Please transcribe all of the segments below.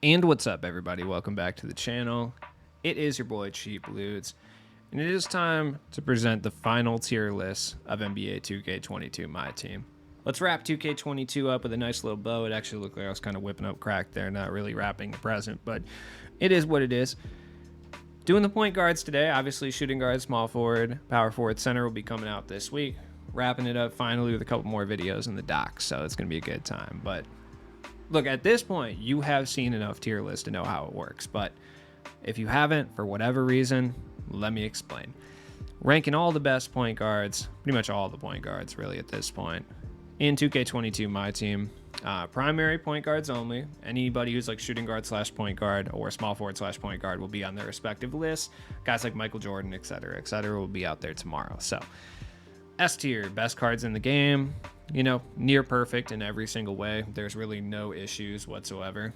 And what's up, everybody? Welcome back to the channel. It is your boy Cheap Ludes, and it is time to present the final tier list of NBA 2K22 My Team. Let's wrap 2K22 up with a nice little bow. It actually looked like I was kind of whipping up crack there, not really wrapping the present, but it is what it is. Doing the point guards today, obviously shooting guard, small forward, power forward, center will be coming out this week. Wrapping it up finally with a couple more videos in the doc, so it's going to be a good time, but look, at this point, you have seen enough tier lists to know how it works, but if you haven't, for whatever reason, let me explain. Ranking all the best point guards, pretty much all the point guards, really, at this point, in 2K22 My Team. Primary point guards only. Anybody who's like shooting guard slash point guard or small forward slash point guard will be on their respective lists. Guys like Michael Jordan, etc., will be out there tomorrow. So, S tier, best cards in the game. You know, near perfect in every single way. There's really no issues whatsoever.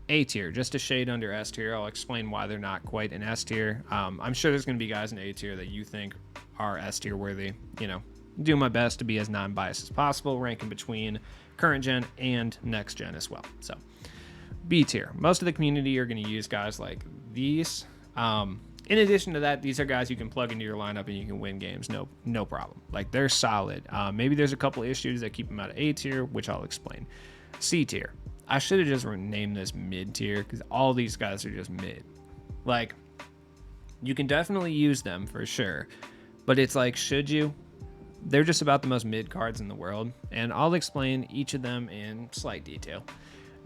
A tier, just a shade under S tier. I'll explain why they're not quite an S tier. I'm sure there's going to be guys in A tier that you think are S tier worthy. You know, do my best to be as non-biased as possible, ranking between current gen and next gen as well. So, B tier. Most of the community are going to use guys like these. In addition to that, these are guys you can plug into your lineup and you can win games, no problem. Like, they're solid. Maybe there's a couple issues that keep them out of A tier, which I'll explain. C tier. I should have just named this mid tier because all these guys are just mid. Like, you can definitely use them for sure, but it's like, should you? They're just about the most mid cards in the world, and I'll explain each of them in slight detail.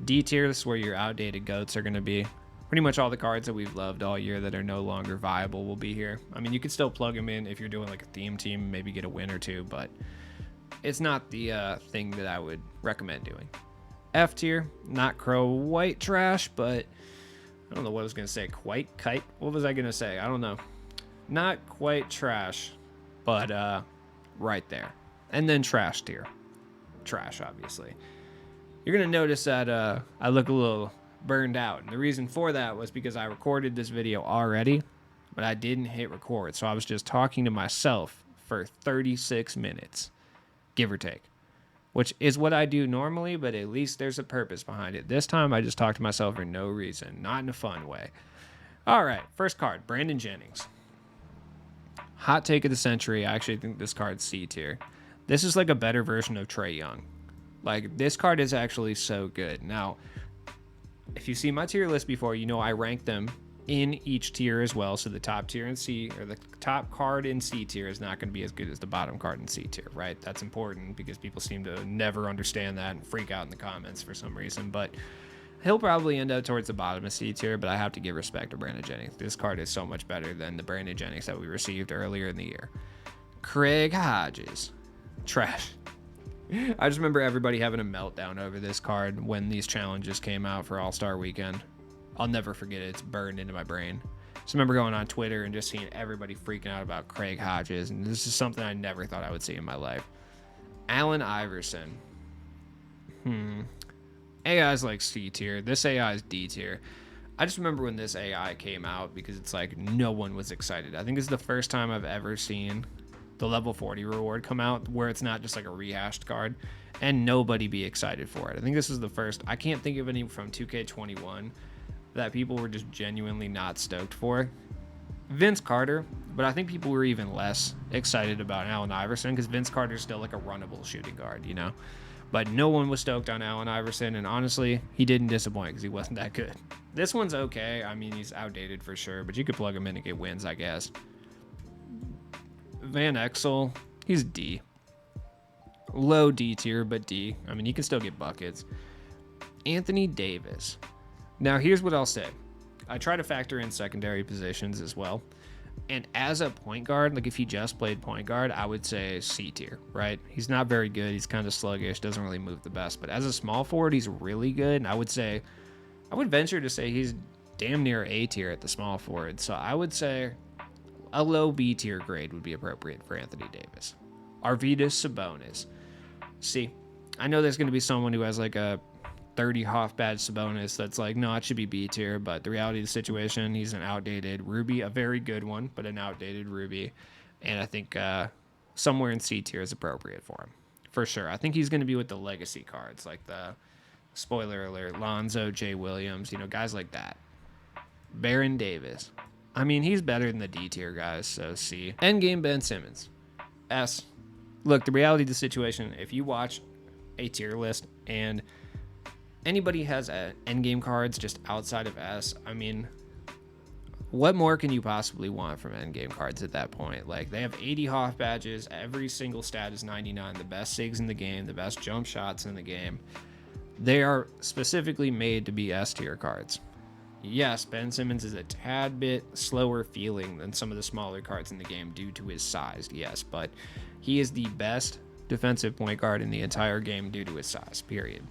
D tier, this is where your outdated goats are going to be. Pretty much all the cards that we've loved all year that are no longer viable will be here. I mean, you could still plug them in if you're doing like a theme team, maybe get a win or two, but it's not the thing that I would recommend doing. F tier, not quite trash, but I don't know what I was going to say. Quite kite? What was I going to say? I don't know. Not quite trash, but right there. And then trash tier. Trash, obviously. You're going to notice that I look a little burned out, and the reason for that was because I recorded this video already, but I didn't hit record, so I was just talking to myself for 36 minutes, give or take, which is what I do normally, but at least there's a purpose behind it. This time I just talked to myself for no reason, not in a fun way. All right, first card, Brandon Jennings. Hot take of the century. I actually think this card's C tier. This is like a better version of Trae Young. Like, this card is actually so good. Now, if you see my tier list before, you know I rank them in each tier as well. So the top tier in C, or the top card in C tier, is not going to be as good as the bottom card in C tier, right? That's important because people seem to never understand that and freak out in the comments for some reason. But he'll probably end up towards the bottom of C tier, but I have to give respect to Brandon Jennings. This card is so much better than the Brandon Jennings that we received earlier in the year. Craig Hodges. Trash. I just remember everybody having a meltdown over this card when these challenges came out for All-Star Weekend. I'll never forget it. It's burned into my brain. Just remember going on Twitter and just seeing everybody freaking out about Craig Hodges, and this is something I never thought I would see in my life. Allen Iverson. AI is like C tier. This AI is D tier. I just remember when this AI came out because it's like no one was excited. I think this is the first time I've ever seen the level 40 reward come out where it's not just like a rehashed card and nobody be excited for it. I think this is the first. I can't think of any from 2K21 that people were just genuinely not stoked for. Vince Carter, but I think people were even less excited about Allen Iverson because Vince Carter's still like a runnable shooting guard, you know? But no one was stoked on Allen Iverson, and honestly, he didn't disappoint because he wasn't that good. This one's okay. I mean, he's outdated for sure, but you could plug him in and get wins, I guess. Van Exel, he's D. Low D tier, but D. I mean, he can still get buckets. Anthony Davis. Now, here's what I'll say. I try to factor in secondary positions as well. And as a point guard, like if he just played point guard, I would say C tier, right? He's not very good. He's kind of sluggish, doesn't really move the best. But as a small forward, he's really good. And I would venture to say he's damn near A tier at the small forward. So I would say a low B tier grade would be appropriate for Anthony Davis. Arvydas Sabonis. See, I know there's going to be someone who has like a 30 Hoff badge Sabonis that's like, no, it should be B tier, but the reality of the situation, he's an outdated Ruby, a very good one, but an outdated Ruby, and I think somewhere in C tier is appropriate for him, for sure. I think he's going to be with the legacy cards, like the Spoiler alert, Lonzo, Jay Williams, guys like that. Baron Davis. I mean, he's better than the D tier guys, so C. Endgame Ben Simmons. S. Look, the reality of the situation, if you watch a tier list and anybody has endgame cards just outside of S, I mean, what more can you possibly want from endgame cards at that point? Like, they have 80 Hoff badges, every single stat is 99, the best SIGs in the game, the best jump shots in the game. They are specifically made to be S tier cards. Yes, Ben Simmons is a tad bit slower feeling than some of the smaller cards in the game due to his size, yes, but he is the best defensive point guard in the entire game due to his size, period.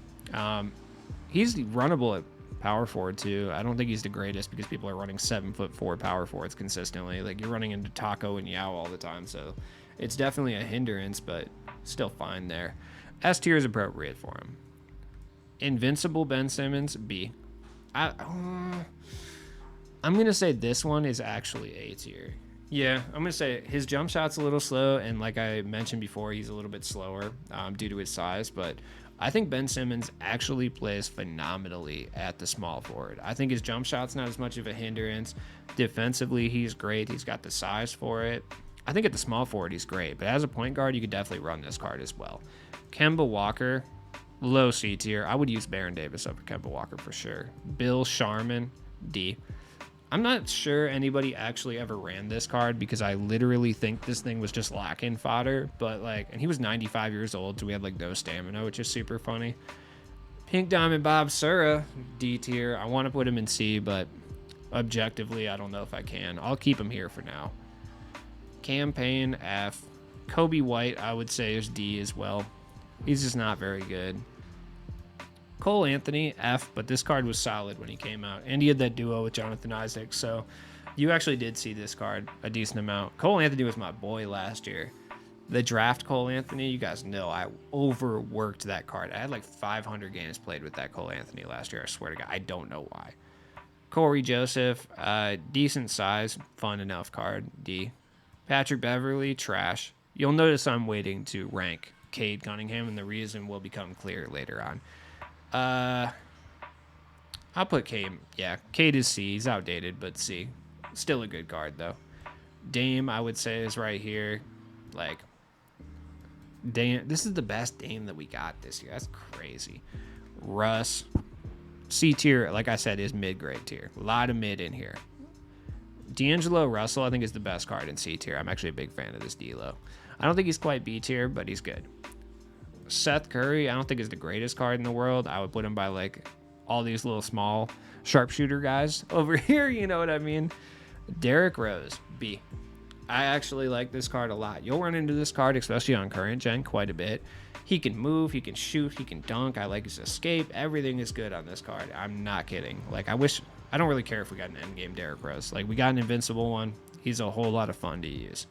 He's runnable at power forward too. I don't think he's the greatest because people are running 7'4" power forwards consistently. Like, you're running into Taco and Yao all the time, so it's definitely a hindrance, but still fine there. S tier is appropriate for him. Invincible Ben Simmons, B. I'm going to say this one is actually A tier. Yeah, I'm going to say his jump shot's a little slow, and like I mentioned before, he's a little bit slower due to his size, but I think Ben Simmons actually plays phenomenally at the small forward. I think his jump shot's not as much of a hindrance. Defensively, he's great. He's got the size for it. I think at the small forward, he's great, but as a point guard, you could definitely run this card as well. Kemba Walker, low C tier. I would use Baron Davis over Kemba Walker for sure. Bill Sharman, D. I'm not sure anybody actually ever ran this card because I literally think this thing was just lacking fodder, but and he was 95 years old, so we had no stamina, which is super funny. Pink Diamond Bob Sura, D tier. I want to put him in C, but objectively, I don't know if I can. I'll keep him here for now. Campaign, F. Kobe White, I would say, is D as well. He's just not very good. Cole Anthony, F, but this card was solid when he came out. And he had that duo with Jonathan Isaac, so you actually did see this card a decent amount. Cole Anthony was my boy last year. The draft Cole Anthony, you guys know I overworked that card. I had 500 games played with that Cole Anthony last year, I swear to God. I don't know why. Corey Joseph, decent size, fun enough card, D. Patrick Beverly, trash. You'll notice I'm waiting to rank Cade Cunningham, and the reason will become clear later on. I'll put Cade. Yeah, Cade is C. He's outdated, but C. Still a good card, though. Dame, I would say, is right here. Dame. This is the best Dame that we got this year. That's crazy. Russ. C tier, like I said, is mid-grade tier. A lot of mid in here. D'Angelo Russell, I think, is the best card in C tier. I'm actually a big fan of this D'Lo. I don't think he's quite B tier, but he's good. Seth Curry, I don't think is the greatest card in the world. I would put him by all these little small sharpshooter guys over here. You know what I mean? Derrick Rose, B. I actually like this card a lot. You'll run into this card, especially on current gen, quite a bit. He can move, he can shoot, he can dunk. I like his escape. Everything is good on this card. I'm not kidding. I don't really care if we got an endgame Derrick Rose. We got an invincible one. He's a whole lot of fun to use.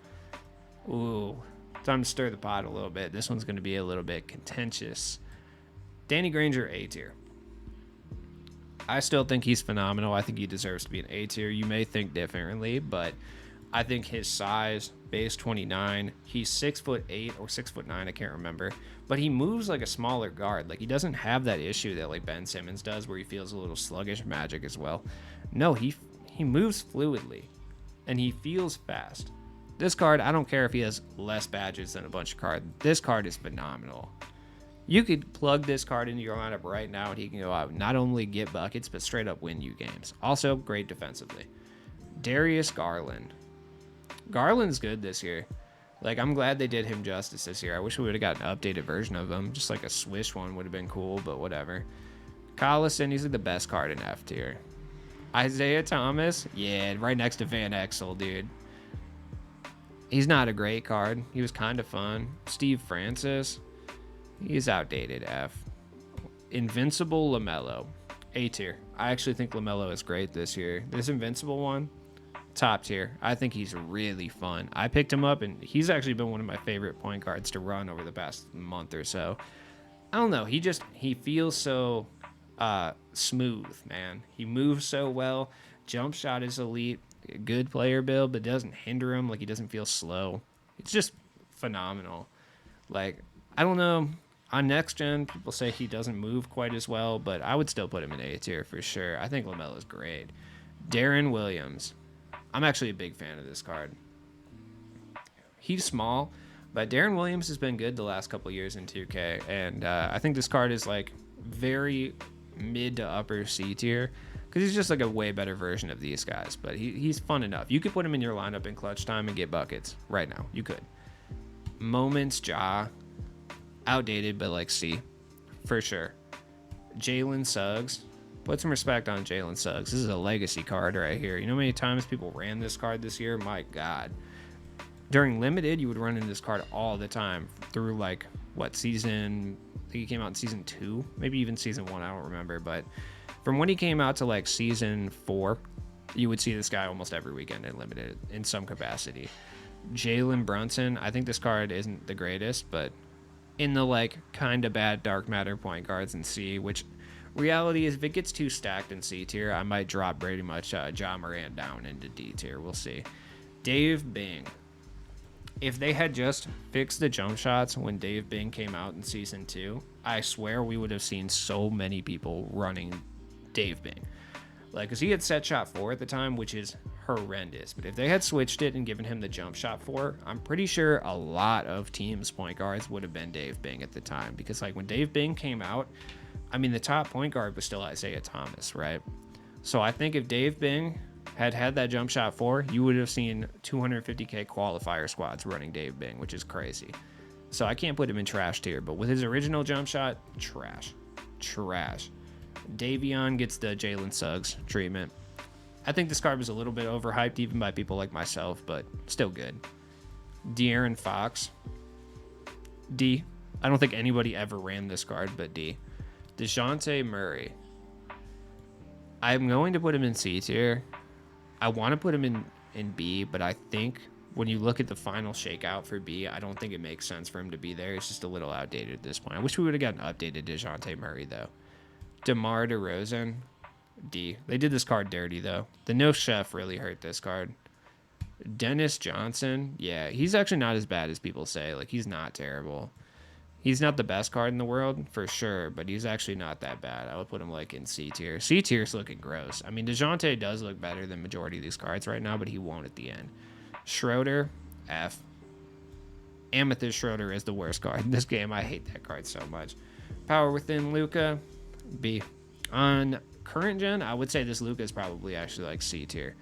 Ooh. Time to stir the pot a little bit. This one's going to be a little bit contentious. Danny Granger, A tier. I still think he's phenomenal. I think he deserves to be an A tier. You may think differently, but I think his size, base 29, he's 6'8" or 6'9", I can't remember, but he moves like a smaller guard. He doesn't have that issue that Ben Simmons does where he feels a little sluggish. Magic as well. No, he moves fluidly, and he feels fast. This card, I don't care if he has less badges than a bunch of cards. This card is phenomenal. You could plug this card into your lineup right now, and he can go out and not only get buckets, but straight up win you games. Also, great defensively. Darius Garland. Garland's good this year. I'm glad they did him justice this year. I wish we would have got an updated version of him. Just a Swish one would have been cool, but whatever. Collison, he's the best card in F tier. Isaiah Thomas, yeah, right next to Van Exel, dude. He's not a great card. He was kind of fun. Steve Francis, he's outdated, F. Invincible LaMelo, A tier. I actually think LaMelo is great this year. This Invincible one, top tier. I think he's really fun. I picked him up, and he's actually been one of my favorite point guards to run over the past month or so. I don't know. He feels so smooth, man. He moves so well. Jump shot is elite. Good player build, but doesn't hinder him. He doesn't feel slow. It's just phenomenal. I don't know. On next gen, people say he doesn't move quite as well, but I would still put him in A tier for sure. I think LaMelo's great. Darren Williams. I'm actually a big fan of this card. He's small, but Darren Williams has been good the last couple years in 2K, and I think this card is like very mid to upper C tier because he's just like a way better version of these guys. But he's fun enough. You could put him in your lineup in clutch time and get buckets right now. You could. Moments Ja, outdated, but like C for sure. Jalen Suggs. Put some respect on Jalen Suggs. This is a legacy card right here. You know how many times people ran this card this year? My God. During limited, you would run into this card all the time through like what season? I think he came out in season 2, maybe even season 1. I don't remember, but from when he came out to like season 4, you would see this guy almost every weekend in limited in some capacity. Jalen Brunson. I think this card isn't the greatest, but in the like kind of bad dark matter point guards in C, which reality is if it gets too stacked in C tier, I might drop pretty much Ja Morant down into D tier. We'll see. Dave Bing. If they had just fixed the jump shots when Dave Bing came out in season 2, I swear we would have seen so many people running Dave Bing. Like, because he had set shot 4 at the time, which is horrendous. But if they had switched it and given him the jump shot 4, I'm pretty sure a lot of teams' point guards would have been Dave Bing at the time. Because, like, when Dave Bing came out, I mean, the top point guard was still Isaiah Thomas, right? So I think if Dave Bing had that jump shot 4, you would have seen 250K qualifier squads running Dave Bing, which is crazy. So I can't put him in trash tier, but with his original jump shot, trash. Davion gets the Jalen Suggs treatment. I think this card was a little bit overhyped even by people like myself, but still good. De'Aaron Fox. D. I don't think anybody ever ran this card, but D. DeJounte Murray. I'm going to put him in C tier. I want to put him in B, but I think when you look at the final shakeout for B, I don't think it makes sense for him to be there. It's just a little outdated at this point. I wish we would have gotten updated DeJounte Murray, though. DeMar DeRozan, D. They did this card dirty, though. The no chef really hurt this card. Dennis Johnson, yeah, he's actually not as bad as people say. Like, he's not terrible. He's not the best card in the world, for sure, but he's actually not that bad. I would put him, like, in C tier. C tier's looking gross. I mean, DeJounte does look better than majority of these cards right now, but he won't at the end. Schroeder, F. Amethyst Schroeder is the worst card in this game. I hate that card so much. Power Within Luka, B. On current gen, I would say this Luka is probably actually, like, C tier.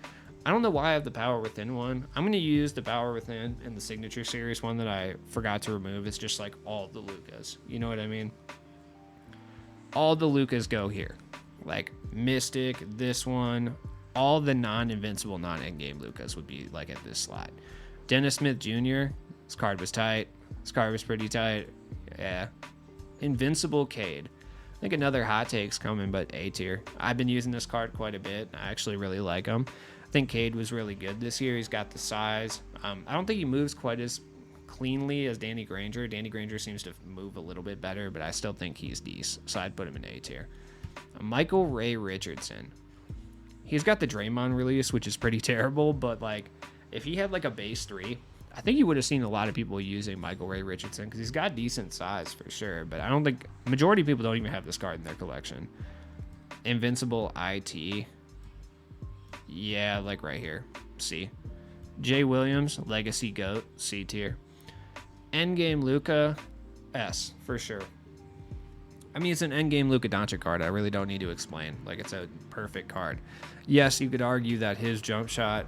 I don't know why I have the Power Within one. I'm going to use the Power Within and the Signature Series one that I forgot to remove. It's just like all the Lukas. You know what I mean? All the Lukas go here. Like Mystic, this one, all the non-invincible, non-endgame Lukas would be like at this slot. Dennis Smith Jr., this card was tight. This card was pretty tight. Yeah. Invincible Cade. I think another hot take's coming, but A tier. I've been using this card quite a bit. I actually really like him. I think Cade was really good this year. He's got the size. I don't think he moves quite as cleanly as Danny Granger. Danny Granger seems to move a little bit better, but I still think he's decent. So I'd put him in A tier. Michael Ray Richardson. He's got the Draymond release, which is pretty terrible, but like if he had like a base 3, I think you would have seen a lot of people using Michael Ray Richardson because he's got decent size for sure, but I don't think majority of people don't even have this card in their collection. Invincible IT. Yeah, like right here. C. Jay Williams, Legacy GOAT, C tier. Endgame Luka, S for sure. I mean, it's an Endgame Luka Doncic card. I really don't need to explain. Like, it's a perfect card. Yes, you could argue that his jump shot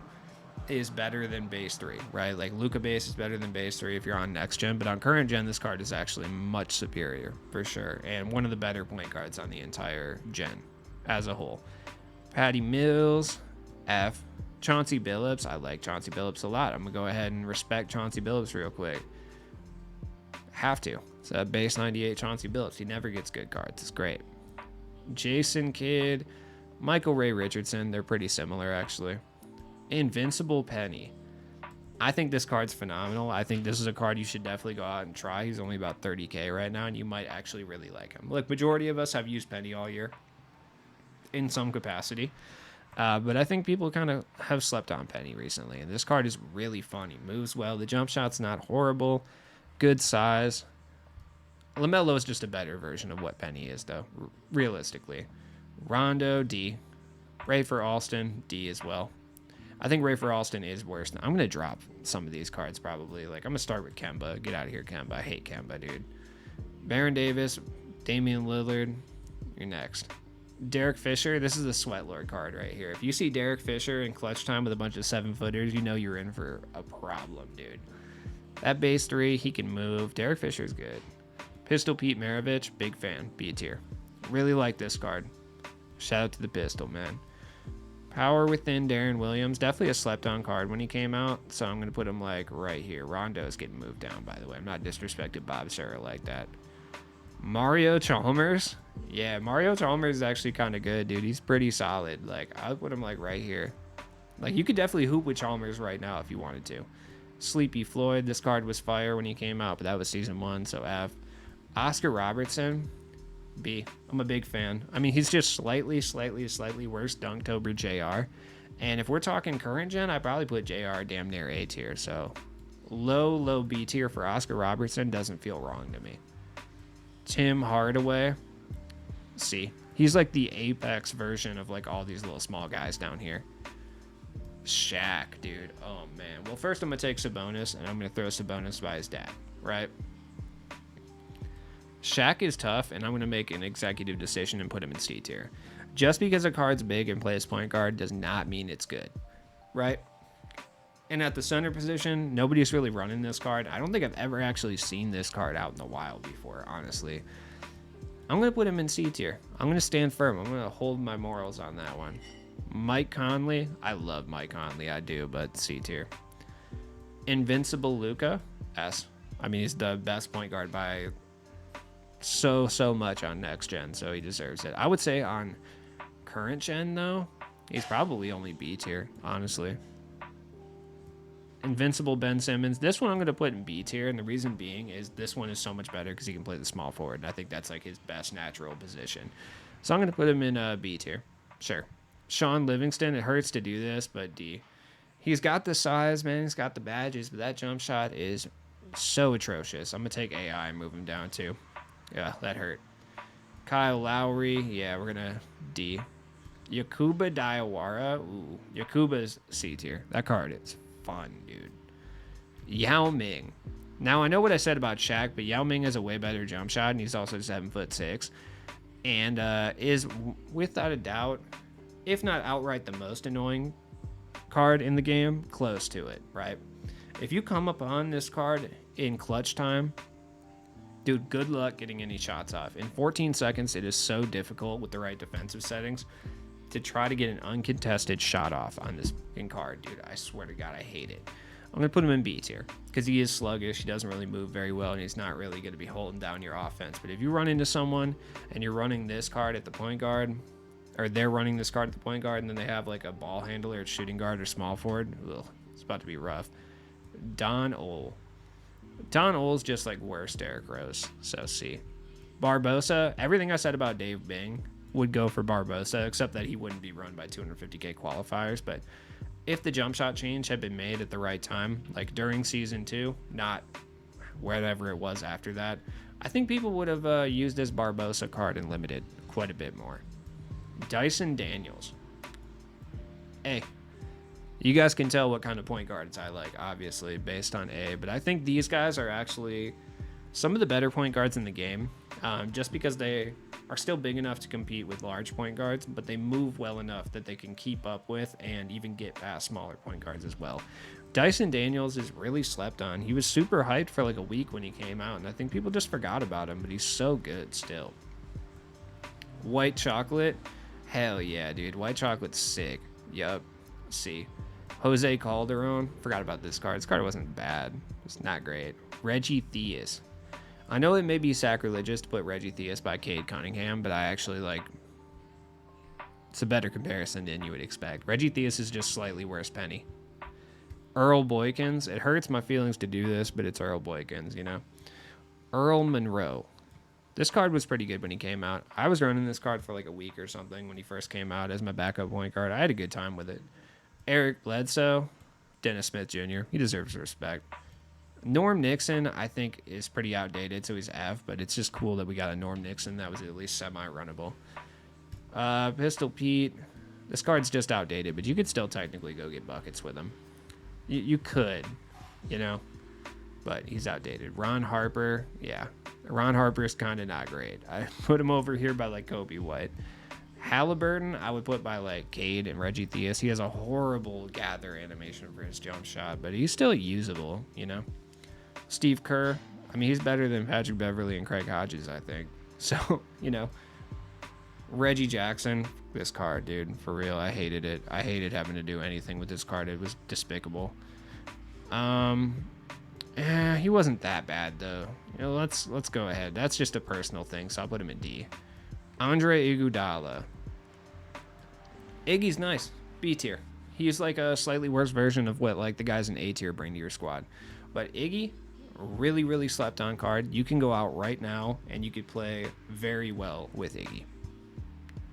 is better than base 3, right? Like, Luka base is better than base 3 if you're on next gen, but on current gen, this card is actually much superior for sure, and one of the better point guards on the entire gen as a whole. Patty Mills, F. Chauncey Billups. I like Chauncey Billups a lot. I'm going to go ahead and respect Chauncey Billups real quick. Have to. It's a base 98 Chauncey Billups. He never gets good cards. It's great. Jason Kidd. Michael Ray Richardson. They're pretty similar, actually. Invincible Penny. I think this card's phenomenal. I think this is a card you should definitely go out and try. He's only about 30K right now, and you might actually really like him. Like, majority of us have used Penny all year in some capacity. But I think people kind of have slept on Penny recently, and this card is really fun. He moves well. The jump shot's not horrible. Good size. LaMelo is just a better version of what Penny is, though, realistically. Rondo, D. Rafer Alston, D as well. I think Rafer Alston is worse. I'm going to drop some of these cards probably. Like, I'm going to start with Kemba. Get out of here, Kemba. I hate Kemba, dude. Baron Davis, Damian Lillard, you're next. Derek Fisher, this is a sweat lord card right here. If you see Derek Fisher in clutch time with a bunch of 7-footers, you know you're in for a problem, dude. That base 3, he can move. Derek Fisher's good. Pistol Pete Maravich, big fan, B tier. Really like this card. Shout out to the Pistol, man. Power Within, Darren Williams, definitely a slept on card when he came out, so I'm going to put him like right here. Rondo's getting moved down, by the way. I'm not disrespecting Bob Serra like that. Mario Chalmers, yeah, Mario Chalmers is actually kind of good, dude. He's pretty solid. Like, I would put him like right here. Like, you could definitely hoop with Chalmers right now if you wanted to. Sleepy Floyd, this card was fire when he came out, but that was season 1, so F. Oscar Robertson, B. I'm a big fan. I mean, he's just slightly worse Dunktober JR. And if we're talking current gen, I probably put JR damn near A tier. So low B tier for Oscar Robertson doesn't feel wrong to me. Tim Hardaway, C. He's like the apex version of like all these little small guys down here. Shaq, dude. Oh, man. Well, first I'm going to take Sabonis, and I'm going to throw Sabonis by his dad, right? Shaq is tough, and I'm going to make an executive decision and put him in C tier. Just because a card's big and plays point guard does not mean it's good, right? And at the center position, nobody's really running this card. I don't think I've ever actually seen this card out in the wild before, honestly. I'm going to put him in C tier. I'm going to stand firm. I'm going to hold my morals on that one. Mike Conley. I love Mike Conley. I do, but C tier. Invincible Luka. S. I mean, he's the best point guard by so much on next gen, so he deserves it. I would say on current gen, though, he's probably only B tier, honestly. Invincible Ben Simmons. This one I'm going to put in B tier, and the reason being is this one is so much better because he can play the small forward, and I think that's like his best natural position. So I'm going to put him in B tier. Sure. Sean Livingston, it hurts to do this, but D. He's got the size, man. He's got the badges, but that jump shot is so atrocious. I'm going to take AI and move him down, too. Yeah, that hurt. Kyle Lowry, yeah, we're going to D. Yakuba Diawara, ooh, Yakuba's C tier. That card is fun, dude. Yao Ming. Now, I know what I said about Shaq, but Yao Ming has a way better jump shot, and he's also 7'6", and is, without a doubt, if not outright the most annoying card in the game, close to it, right? If you come upon this card in clutch time, dude, good luck getting any shots off. In 14 seconds, it is so difficult with the right defensive settings to try to get an uncontested shot off on this card, dude. I swear to God, I hate it. I'm going to put him in B tier because he is sluggish. He doesn't really move very well, and he's not really going to be holding down your offense. But if you run into someone and you're running this card at the point guard, or they're running this card at the point guard, and then they have like a ball handler at shooting guard or small forward, ugh, it's about to be rough. Don Ole. Don Ole's just like worse Derrick Rose, so C. Barbosa, everything I said about Dave Bing would go for Barbosa, except that he wouldn't be run by 250K qualifiers. But if the jump shot change had been made at the right time, like during season 2, not whatever it was after that, I think people would have used this Barbosa card in limited quite a bit more. Dyson Daniels. Hey, you guys can tell what kind of point guards I like, obviously, based on A, but I think these guys are actually some of the better point guards in the game, just because they are still big enough to compete with large point guards, but they move well enough that they can keep up with and even get past smaller point guards as well. Dyson Daniels is really slept on. He was super hyped for like a week when he came out, and I think people just forgot about him, but he's so good still. White Chocolate. Hell yeah, dude. White Chocolate's sick. Yup. C. Jose Calderon. Forgot about this card. This card wasn't bad. It's not great. Reggie Theus. I know it may be sacrilegious to put Reggie Theus by Cade Cunningham, but I actually like... It's a better comparison than you would expect. Reggie Theus is just slightly worse Penny. Earl Boykins. It hurts my feelings to do this, but it's Earl Boykins, you know? Earl Monroe. This card was pretty good when he came out. I was running this card for like a week or something when he first came out as my backup point guard. I had a good time with it. Eric Bledsoe. Dennis Smith Jr. He deserves respect. Norm Nixon, I think, is pretty outdated, so he's F, but it's just cool that we got a Norm Nixon that was at least semi-runnable. Pistol Pete, this card's just outdated, but you could still technically go get buckets with him. You could, you know, but he's outdated. Ron Harper, yeah. Ron Harper's kind of not great. I put him over here by, like, Kobe White. Halliburton, I would put by, like, Cade and Reggie Theus. He has a horrible gather animation for his jump shot, but he's still usable, you know? Steve Kerr, I mean, he's better than Patrick Beverly and Craig Hodges, I think. So, you know. Reggie Jackson, this card, dude, for real, I hated it. I hated having to do anything with this card. It was despicable. He wasn't that bad, though. You know, let's go ahead. That's just a personal thing, so I'll put him in D. Andre Iguodala. Iggy's nice. B tier. He's like a slightly worse version of what like the guys in A tier bring to your squad. But Iggy, really, really slept on card. You can go out right now and you could play very well with Iggy.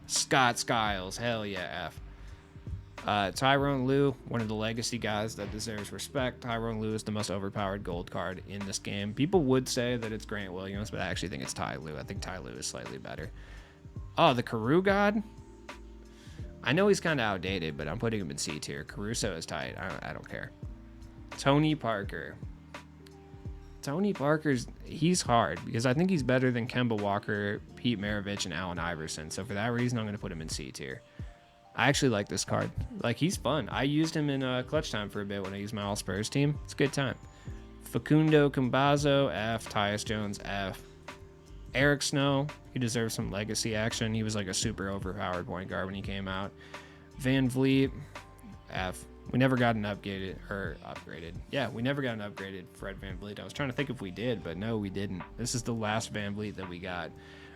Scott Skiles, hell yeah, F. Tyrone Lue, one of the legacy guys that deserves respect. Tyrone Lue is the most overpowered gold card in this game. People would say that it's Grant Williams, but I actually think it's Ty Lue. I think Ty Lue is slightly better. Oh, the Carew God? I know he's kind of outdated, but I'm putting him in C tier. Caruso is tight. I don't care. Tony Parker. Tony Parker's, he's hard because I think he's better than Kemba Walker, Pete Maravich, and Allen Iverson. So for that reason, I'm going to put him in C tier. I actually like this card. Like, he's fun. I used him in clutch time for a bit when I used my All-Spurs team. It's a good time. Facundo Campazzo, F. Tyus Jones, F. Eric Snow, he deserves some legacy action. He was like a super overpowered point guard when he came out. Van Vliet, F. We never got an upgraded. Yeah, we never got an upgraded Fred Van Vliet. I was trying to think if we did, but no, we didn't. This is the last Van Vliet that we got.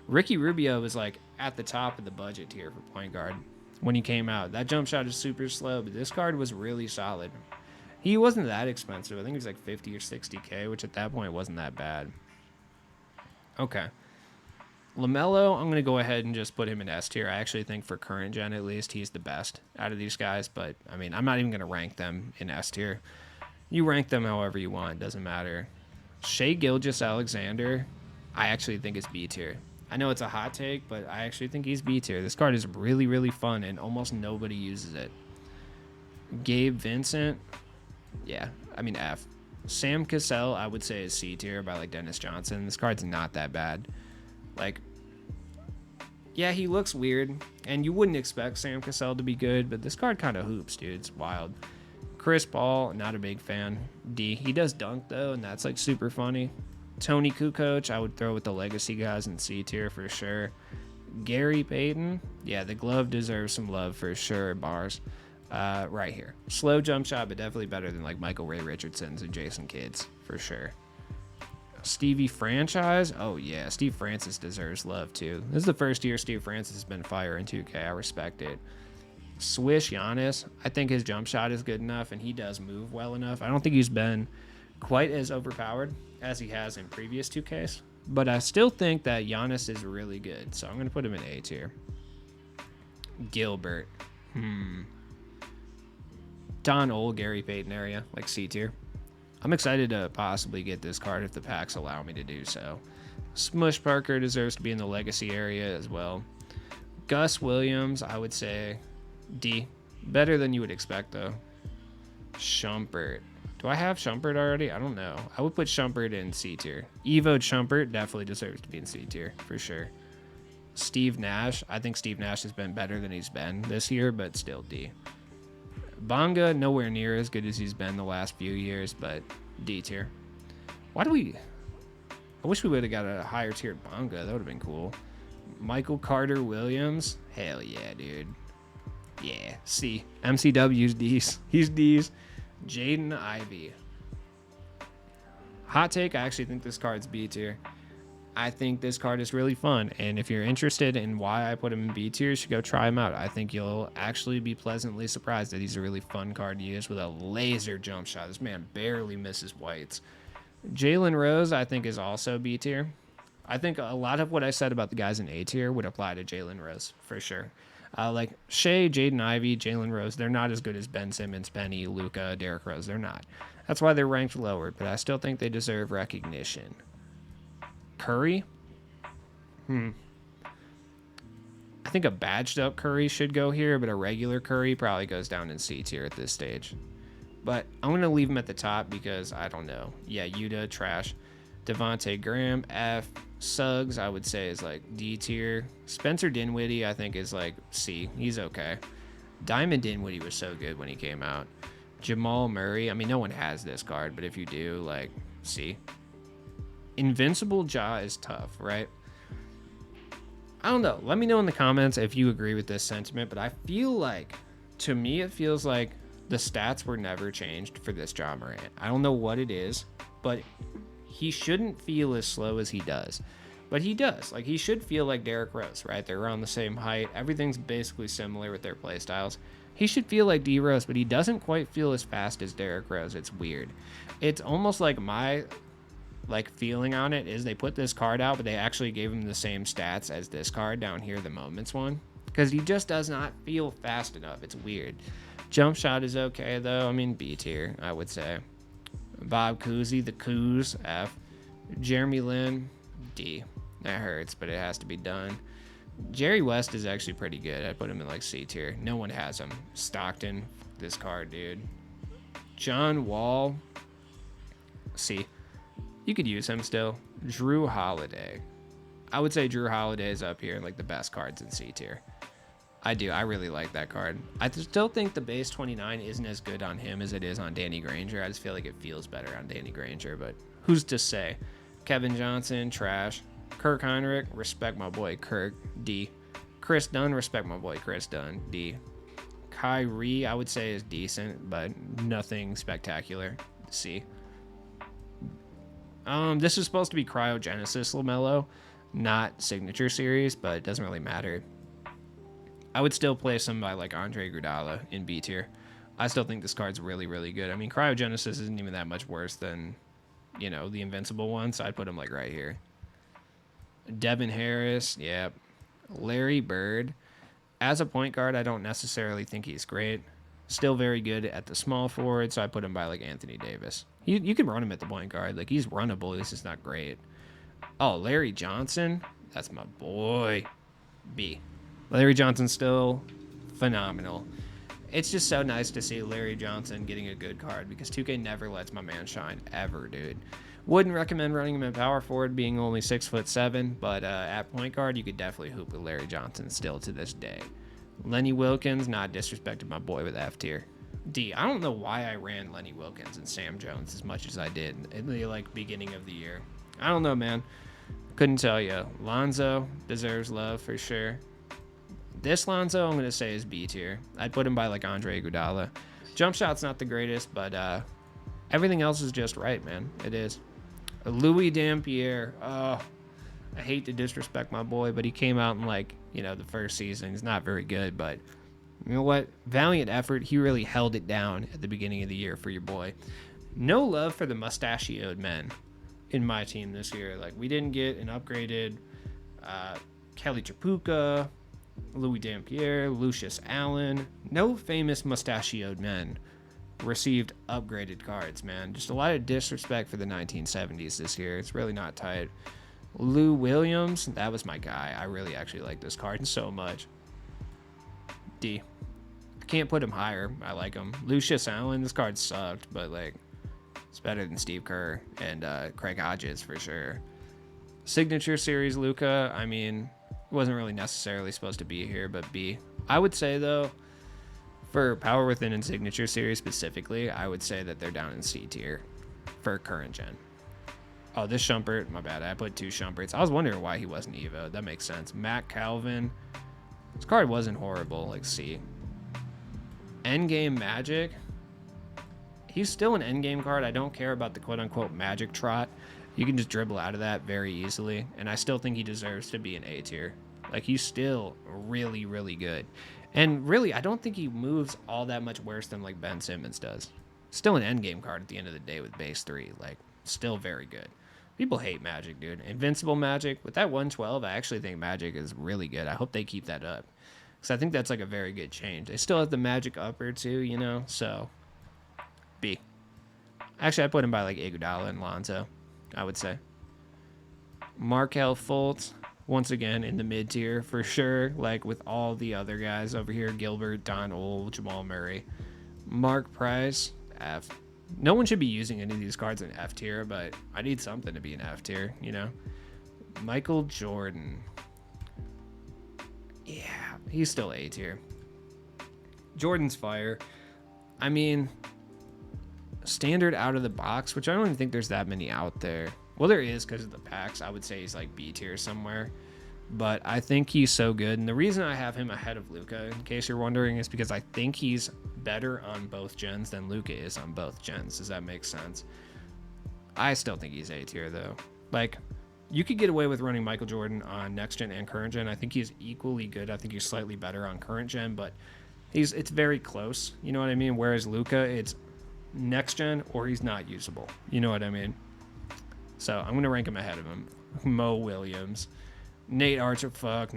Ricky Rubio was like at the top of the budget tier for point guard when he came out. That jump shot is super slow, but this card was really solid. He wasn't that expensive. I think he was like 50 or 60K, which at that point wasn't that bad. Okay. LaMelo, I'm going to go ahead and just put him in S tier. I actually think for current gen, at least, he's the best out of these guys. But, I mean, I'm not even going to rank them in S tier. You rank them however you want. Doesn't matter. Shai Gilgeous-Alexander, I actually think is B tier. I know it's a hot take, but I actually think he's B tier. This card is really, really fun, and almost nobody uses it. Gabe Vincent, yeah, I mean F. Sam Cassell, I would say is C tier by like Dennis Johnson. This card's not that bad. Like, yeah, he looks weird, and you wouldn't expect Sam Cassell to be good, but this card kind of hoops, dude. It's wild. Chris Paul, not a big fan. D. He does dunk, though, and that's, like, super funny. Tony Kukoc, I would throw with the legacy guys in C tier for sure. Gary Payton, yeah, the glove deserves some love for sure, bars. Right here. Slow jump shot, but definitely better than, like, Michael Ray Richardson's and Jason Kidd's, for sure. Stevie Franchise, oh yeah, Steve Francis deserves love too. This is the first year Steve Francis has been fire in 2K. I respect it. Swish Giannis, I think his jump shot is good enough and he does move well enough. I don't think he's been quite as overpowered as he has in previous 2Ks, but I still think that Giannis is really good, so I'm going to put him in A tier. Gilbert, Don Old, Gary Payton area, like C tier. I'm excited to possibly get this card if the packs allow me to do so. Smush Parker deserves to be in the legacy area as well. Gus Williams, I would say D. Better than you would expect, though. Shumpert. Do I have Shumpert already? I don't know. I would put Shumpert in C tier. Evo Shumpert definitely deserves to be in C tier, for sure. Steve Nash. I think Steve Nash has been better than he's been this year, but still D. Bonga, nowhere near as good as he's been the last few years, but D tier. I wish we would have got a higher tiered Bonga. That would have been cool. Michael Carter Williams. Hell yeah, dude. Yeah, C. MCW's D's. He's D's. Jaden Ivey. Hot take, I actually think this card's B tier. I think this card is really fun, and if you're interested in why I put him in B tier, you should go try him out. I think you'll actually be pleasantly surprised that he's a really fun card to use with a laser jump shot. This man barely misses whites. Jalen Rose, I think, is also B tier. I think a lot of what I said about the guys in A tier would apply to Jalen Rose, for sure. Like Shea, Jaden Ivey, Jalen Rose, they're not as good as Ben Simmons, Penny, Luca, Derrick Rose. They're not. That's why they're ranked lower, but I still think they deserve recognition. Curry? I think a badged up Curry should go here, but a regular Curry probably goes down in C tier at this stage. But I'm going to leave him at the top because I don't know. Yeah, Yuta, trash. Devontae Graham, F. Suggs, I would say, is like D tier. Spencer Dinwiddie, I think, is like C. He's okay. Diamond Dinwiddie was so good when he came out. Jamal Murray, I mean, no one has this card, but if you do, like, C. Invincible Ja is tough, right? I don't know. Let me know in the comments if you agree with this sentiment, but I feel like, to me, it feels like the stats were never changed for this Ja Morant. I don't know what it is, but he shouldn't feel as slow as he does. But he does. Like, he should feel like Derrick Rose, right? They're around the same height. Everything's basically similar with their play styles. He should feel like D Rose, but he doesn't quite feel as fast as Derrick Rose. It's weird. It's almost like my feeling on it is they put this card out, but they actually gave him the same stats as this card down here, the Moments one, because he just does not feel fast enough. It's weird. Jump shot is okay though. I mean, B tier, I would say. Bob Cousy, the Coos, F. Jeremy Lin, D. That hurts, but it has to be done. Jerry West is actually pretty good. I put him in like C tier. No one has him. Stockton, this card, dude. John Wall, C. You could use him still. Drew Holiday. I would say Drew Holiday is up here, like the best cards in C tier. I do. I really like that card. I still think the base 29 isn't as good on him as it is on Danny Granger. I just feel like it feels better on Danny Granger, but who's to say? Kevin Johnson, trash. Kirk Heinrich, respect my boy Kirk, D. Chris Dunn, respect my boy Chris Dunn, D. Kyrie, I would say is decent, but nothing spectacular, C. This is supposed to be Cryogenesis LaMelo, not Signature Series, but it doesn't really matter. I would still play somebody like Andre Iguodala in B tier. I still think this card's really, really good. I mean, Cryogenesis isn't even that much worse than, you know, the Invincible one, so I'd put him like right here. Devin Harris, yeah. Larry Bird. As a point guard, I don't necessarily think he's great. Still very good at the small forward, so I put him by like Anthony Davis. You can run him at the point guard. Like, he's runnable. This is not great. Oh, Larry Johnson. That's my boy. B. Larry Johnson's still phenomenal. It's just so nice to see Larry Johnson getting a good card because 2K never lets my man shine ever, dude. Wouldn't recommend running him in power forward, being only 6'7", but at point guard, you could definitely hoop with Larry Johnson still to this day. Lenny Wilkins, not disrespected my boy with F tier. D. I don't know why I ran Lenny Wilkins and Sam Jones as much as I did in the beginning of the year. I don't know, man. Couldn't tell you. Lonzo deserves love for sure. This Lonzo, I'm going to say, is B tier. I'd put him by like Andre Iguodala. Jump shot's not the greatest, but everything else is just right, man. It is. Louis Dampier. Oh, I hate to disrespect my boy, but he came out in the first season. He's not very good, but you know what? Valiant effort. He really held it down at the beginning of the year for your boy. No love for the mustachioed men in my team this year. Like, we didn't get an upgraded Kelly Chapuka, Louis Dampier, Lucius Allen. No famous mustachioed men received upgraded cards, man. Just a lot of disrespect for the 1970s this year. It's really not tight. Lou Williams, that was my guy. I really actually like this card so much. D. I can't put him higher. I like him. Lucius Allen, this card sucked, but it's better than Steve Kerr and Craig Hodges for sure. Signature Series Luka, I mean, wasn't really necessarily supposed to be here, but B. I would say though, for Power Within and Signature Series specifically, I would say that they're down in C tier for current gen. Oh, this Shumpert, my bad. I put two Shumperts. I was wondering why he wasn't Evo. That makes sense. Matt Calvin. This card wasn't horrible, like C. Endgame Magic. He's still an endgame card. I don't care about the quote-unquote magic trot. You can just dribble out of that very easily, and I still think he deserves to be an A tier. Like, he's still really, really good. And really, I don't think he moves all that much worse than like Ben Simmons does. Still an endgame card at the end of the day with base 3. Like, still very good. People hate Magic, dude. Invincible Magic. With that 112, I actually think Magic is really good. I hope they keep that up. Because I think that's like a very good change. They still have the magic upper too, you know? So, B. Actually, I put him by like Iguodala and Lonzo, I would say. Markel Fultz, once again in the mid tier for sure, like with all the other guys over here, Gilbert, Don Ole, Jamal Murray. Mark Price, F. No one should be using any of these cards in F tier, but I need something to be in F tier, you know? Michael Jordan. Yeah, he's still A tier. Jordan's fire. I mean, standard out of the box, which I don't even think there's that many out there. Well, there is because of the packs. I would say he's like B tier somewhere. But I think he's so good. And the reason I have him ahead of Luka, in case you're wondering, is because I think he's better on both gens than Luka is on both gens. Does that make sense? I still think he's A tier, though. Like, you could get away with running Michael Jordan on next gen and current gen. I think he's equally good. I think he's slightly better on current gen, but it's very close. You know what I mean? Whereas Luka, it's next gen or he's not usable. You know what I mean? So I'm going to rank him ahead of him. Mo Williams. Nate Archibald,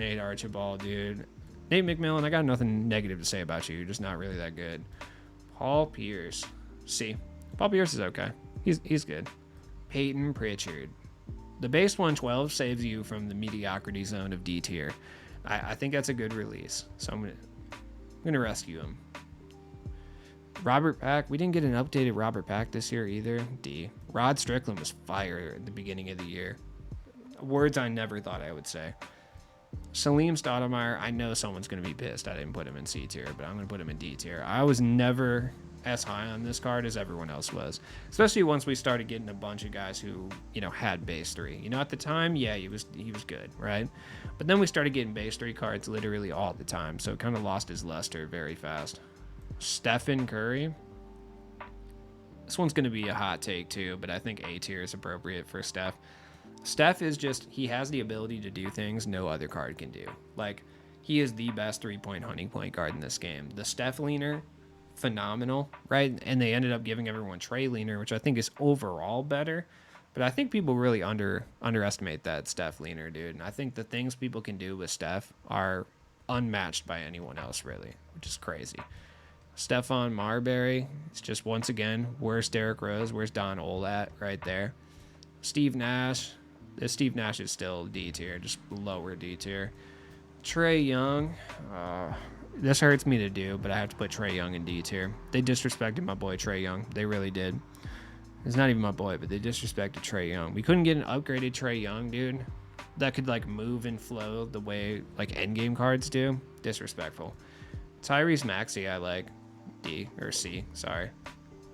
dude. Nate McMillan, I got nothing negative to say about you. You're just not really that good. Paul Pierce. C. Paul Pierce is okay. He's good. Peyton Pritchard. The base 112 saves you from the mediocrity zone of D tier. I think that's a good release. So I'm gonna rescue him. Robert Pack. We didn't get an updated Robert Pack this year either. D. Rod Strickland was fire at the beginning of the year. Words I never thought I would say. Salim Stoudemire, I know someone's going to be pissed I didn't put him in C tier, but I'm going to put him in D tier. I was never as high on this card as everyone else was, especially once we started getting a bunch of guys who, you know, had base 3. You know, at the time, yeah, he was good, right? But then we started getting base 3 cards literally all the time, so it kind of lost his luster very fast. Stephen Curry. This one's going to be a hot take too, but I think A tier is appropriate for Steph. Steph is just, he has the ability to do things no other card can do. Like, he is the best 3-point hunting point guard in this game. The Steph leaner, phenomenal, right? And they ended up giving everyone Trey leaner, which I think is overall better. But I think people really underestimate that Steph leaner, dude. And I think the things people can do with Steph are unmatched by anyone else, really, which is crazy. Stephon Marbury, it's just, once again, where's Derrick Rose? Where's Don Ole at right there? Steve Nash. Steve Nash is still D tier, just lower D tier. Trae Young. This hurts me to do, but I have to put Trae Young in D tier. They disrespected my boy Trae Young. They really did. He's not even my boy, but they disrespected Trae Young. We couldn't get an upgraded Trae Young, dude, that could like move and flow the way like endgame cards do. Disrespectful. Tyrese Maxey, I like. D or C, sorry.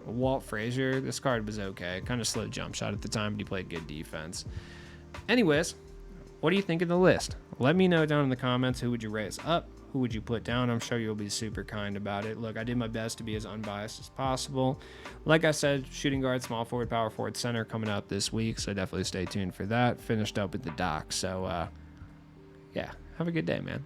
Walt Frazier, this card was okay. Kind of slow jump shot at the time, but he played good defense. Anyways, what do you think of the list? Let me know down in the comments. Who would you raise up? Who would you put down? I'm sure you'll be super kind about it. Look, I did my best to be as unbiased as possible. Like I said, shooting guard, small forward, power forward, center coming out this week, so definitely stay tuned for that. Finished up with the doc. So, yeah, have a good day, man.